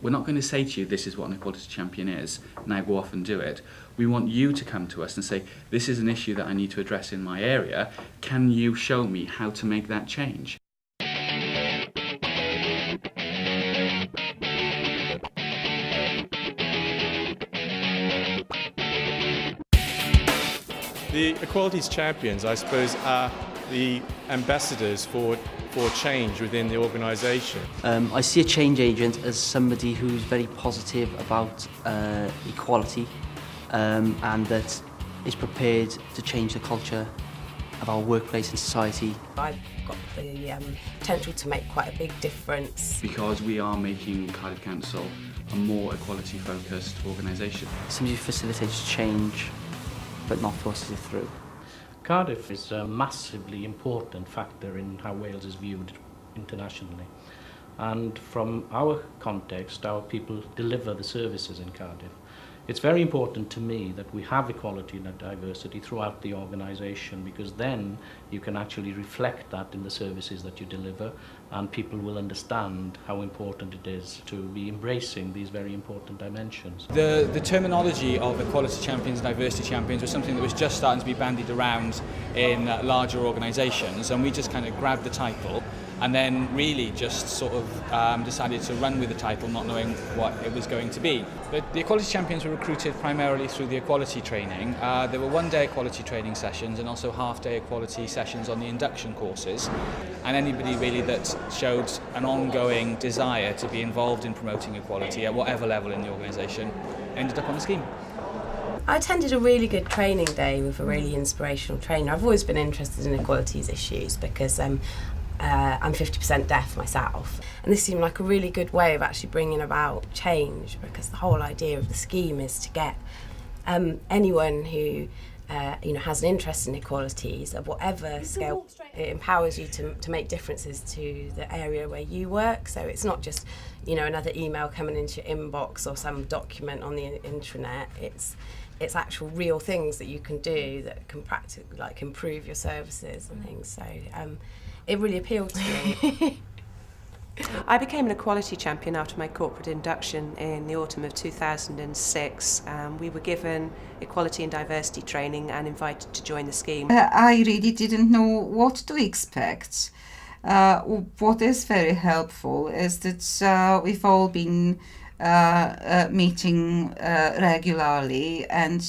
We're not going to say to you, this is what an equality champion is, now go off and do it. We want you to come to us and say, this is an issue that I need to address in my area. Can you show me how to make that change? The Equalities Champions, I suppose, are the ambassadors for change within the organisation. I see a change agent as somebody who's very positive about equality and that is prepared to change the culture of our workplace and society. I've got the potential to make quite a big difference. Because we are making Cardiff Council a more equality-focused organisation. Somebody who facilitates change but not forces it through. Cardiff is a massively important factor in how Wales is viewed internationally. And from our context, our people deliver the services in Cardiff. It's very important to me that we have equality and diversity throughout the organisation, because then you can actually reflect that in the services that you deliver, and people will understand how important it is to be embracing these very important dimensions. The terminology of equality champions and diversity champions was something that was just starting to be bandied around in larger organisations, and we just kind of grabbed the title and then really just sort of decided to run with the title, not knowing what it was going to be. But the Equality Champions were recruited primarily through the equality training. There were one-day equality training sessions and also half-day equality sessions on the induction courses. And anybody really that showed an ongoing desire to be involved in promoting equality at whatever level in the organisation ended up on the scheme. I attended a really good training day with a really inspirational trainer. I've always been interested in equalities issues because I'm 50% deaf myself, and this seemed like a really good way of actually bringing about change, because the whole idea of the scheme is to get anyone who has an interest in equalities of whatever scale. It empowers you to make differences to the area where you work, so it's not just another email coming into your inbox or some document on the intranet. It's actual real things that you can do that can practically improve your services and things. So it really appealed to me. I became an equality champion after my corporate induction in the autumn of 2006. We were given equality and diversity training and invited to join the scheme. I really didn't know what to expect. What is very helpful is that we've all been meeting regularly, and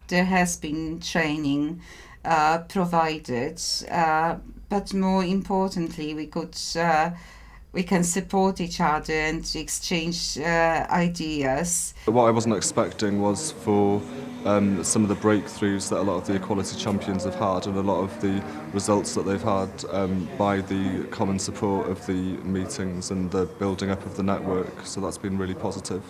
there has been training provided, but more importantly we can support each other and exchange ideas. What I wasn't expecting was for some of the breakthroughs that a lot of the equality champions have had, and a lot of the results that they've had by the common support of the meetings and the building up of the network, so that's been really positive.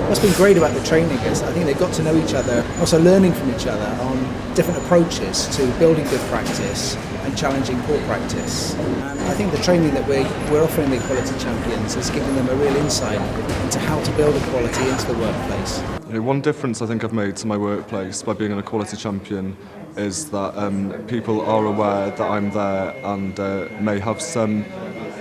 What's been great about the training is I think they've got to know each other, also learning from each other on different approaches to building good practice and challenging poor practice. And I think the training that we're offering the Equality Champions is giving them a real insight into how to build equality into the workplace. One difference I think I've made to my workplace by being an equality champion is that people are aware that I'm there and may have some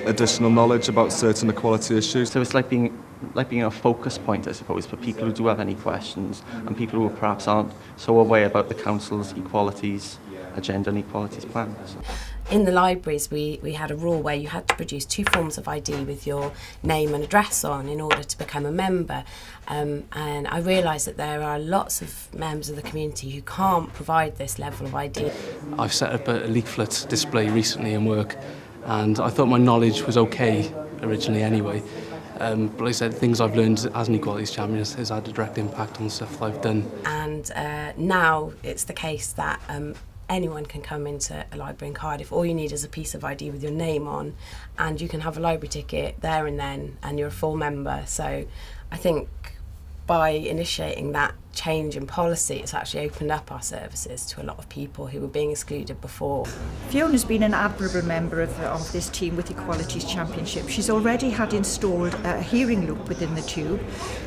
additional knowledge about certain equality issues. So it's like being a focus point, I suppose, for people who do have any questions and people who perhaps aren't so aware about the council's equalities agenda and equalities plans. In the libraries, we had a rule where you had to produce 2 forms of ID with your name and address on in order to become a member. And I realised that there are lots of members of the community who can't provide this level of ID. I've set up a leaflet display recently in work, and I thought my knowledge was okay originally anyway. But like I said, things I've learned as an equalities champion has had a direct impact on the stuff that I've done. And now it's the case that anyone can come into a library in Cardiff. All you need is a piece of ID with your name on, and you can have a library ticket there and then, and you're a full member. So I think by initiating that change in policy, it's actually opened up our services to a lot of people who were being excluded before. Fiona's been an admirable member of this team with Equalities Championship. She's already had installed a hearing loop within the tube.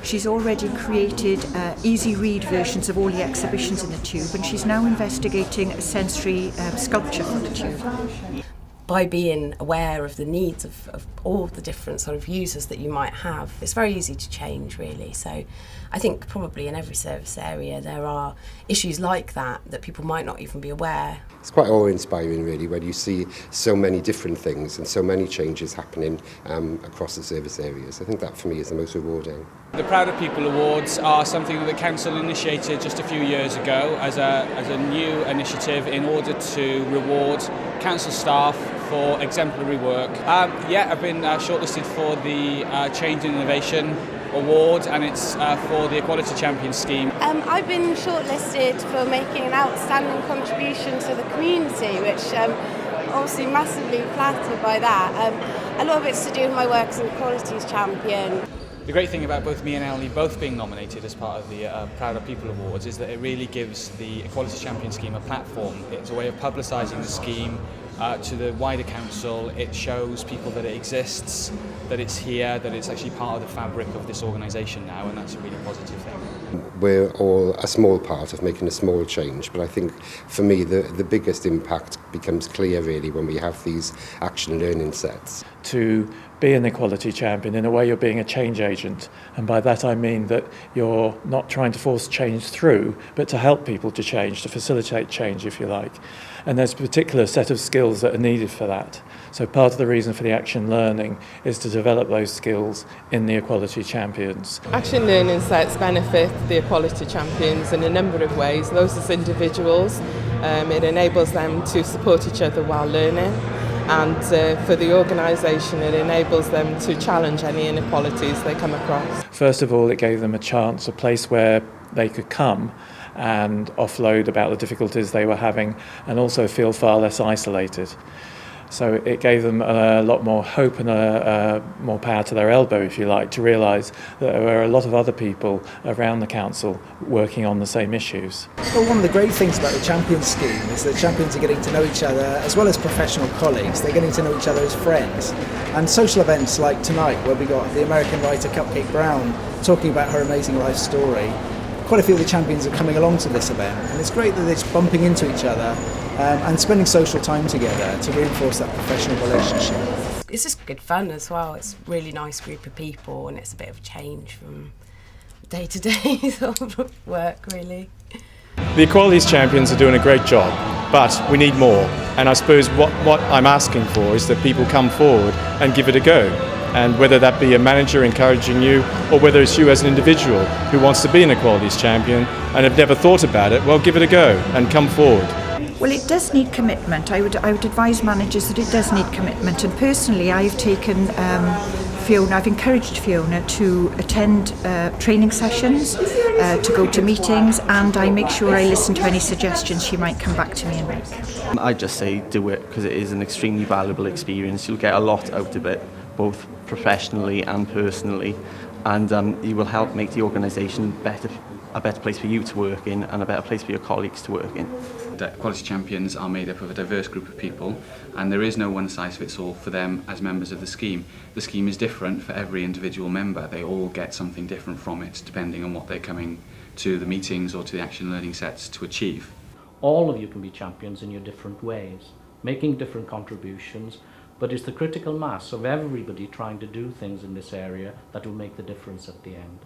She's already created easy read versions of all the exhibitions in the tube, and she's now investigating a sensory sculpture for the tube. by being aware of the needs of all the different sort of users that you might have, it's very easy to change, really. So I think probably in every service area there are issues like that people might not even be aware. It's quite awe-inspiring, really, when you see so many different things and so many changes happening across the service areas. I think that, for me, is the most rewarding. The Proud of People Awards are something that the Council initiated just a few years ago as a new initiative in order to reward Council staff for exemplary work. I've been shortlisted for the Change and Innovation Award, and it's for the Equality Champions scheme. I've been shortlisted for making an outstanding contribution to the community, which obviously massively flattered by that. A lot of it's to do with my work as an Equalities Champion. The great thing about both me and Ellie both being nominated as part of the Proud of People Awards is that it really gives the Equality Champion scheme a platform. It's a way of publicising the scheme to the wider council. It shows people that it exists, that it's here, that it's actually part of the fabric of this organisation now, and that's a really positive thing. We're all a small part of making a small change, but I think for me the biggest impact becomes clear, really, when we have these action learning sets. To be an equality champion, in a way you're being a change agent, and by that I mean that you're not trying to force change through, but to help people to change, to facilitate change, if you like. And there's a particular set of skills that are needed for that. So part of the reason for the action learning is to develop those skills in the equality champions. Action learning sets benefit the equality champions in a number of ways. Those as individuals, it enables them to support each other while learning. And for the organisation, it enables them to challenge any inequalities they come across. First of all, it gave them a chance, a place where they could come and offload about the difficulties they were having and also feel far less isolated. So it gave them a lot more hope and more power to their elbow, if you like, to realise that there were a lot of other people around the council working on the same issues. Well, one of the great things about the Champions scheme is that champions are getting to know each other as well as professional colleagues. They're getting to know each other as friends. And social events like tonight, where we got the American writer Cupcake Brown talking about her amazing life story, quite a few of the champions are coming along to this event, and it's great that they're just bumping into each other and spending social time together to reinforce that professional relationship. It's just good fun as well. It's a really nice group of people, and it's a bit of a change from day-to-day sort of work, really. The Equalities Champions are doing a great job, but we need more. And I suppose what I'm asking for is that people come forward and give it a go. And whether that be a manager encouraging you, or whether it's you as an individual who wants to be an Equalities Champion and have never thought about it, well, give it a go and come forward. Well, it does need commitment. I would advise managers that it does need commitment. And personally, I've taken Fiona, I've encouraged Fiona to attend training sessions, to go to meetings, and I make sure I listen to any suggestions she might come back to me and make. I'd just say do it, because it is an extremely valuable experience. You'll get a lot out of it, both professionally and personally, and you will help make the organisation a better place for you to work in and a better place for your colleagues to work in. The Equality Champions are made up of a diverse group of people, and there is no one-size-fits-all for them as members of the scheme. The scheme is different for every individual member. They all get something different from it, depending on what they're coming to the meetings or to the action learning sets to achieve. All of you can be champions in your different ways, making different contributions, but it's the critical mass of everybody trying to do things in this area that will make the difference at the end.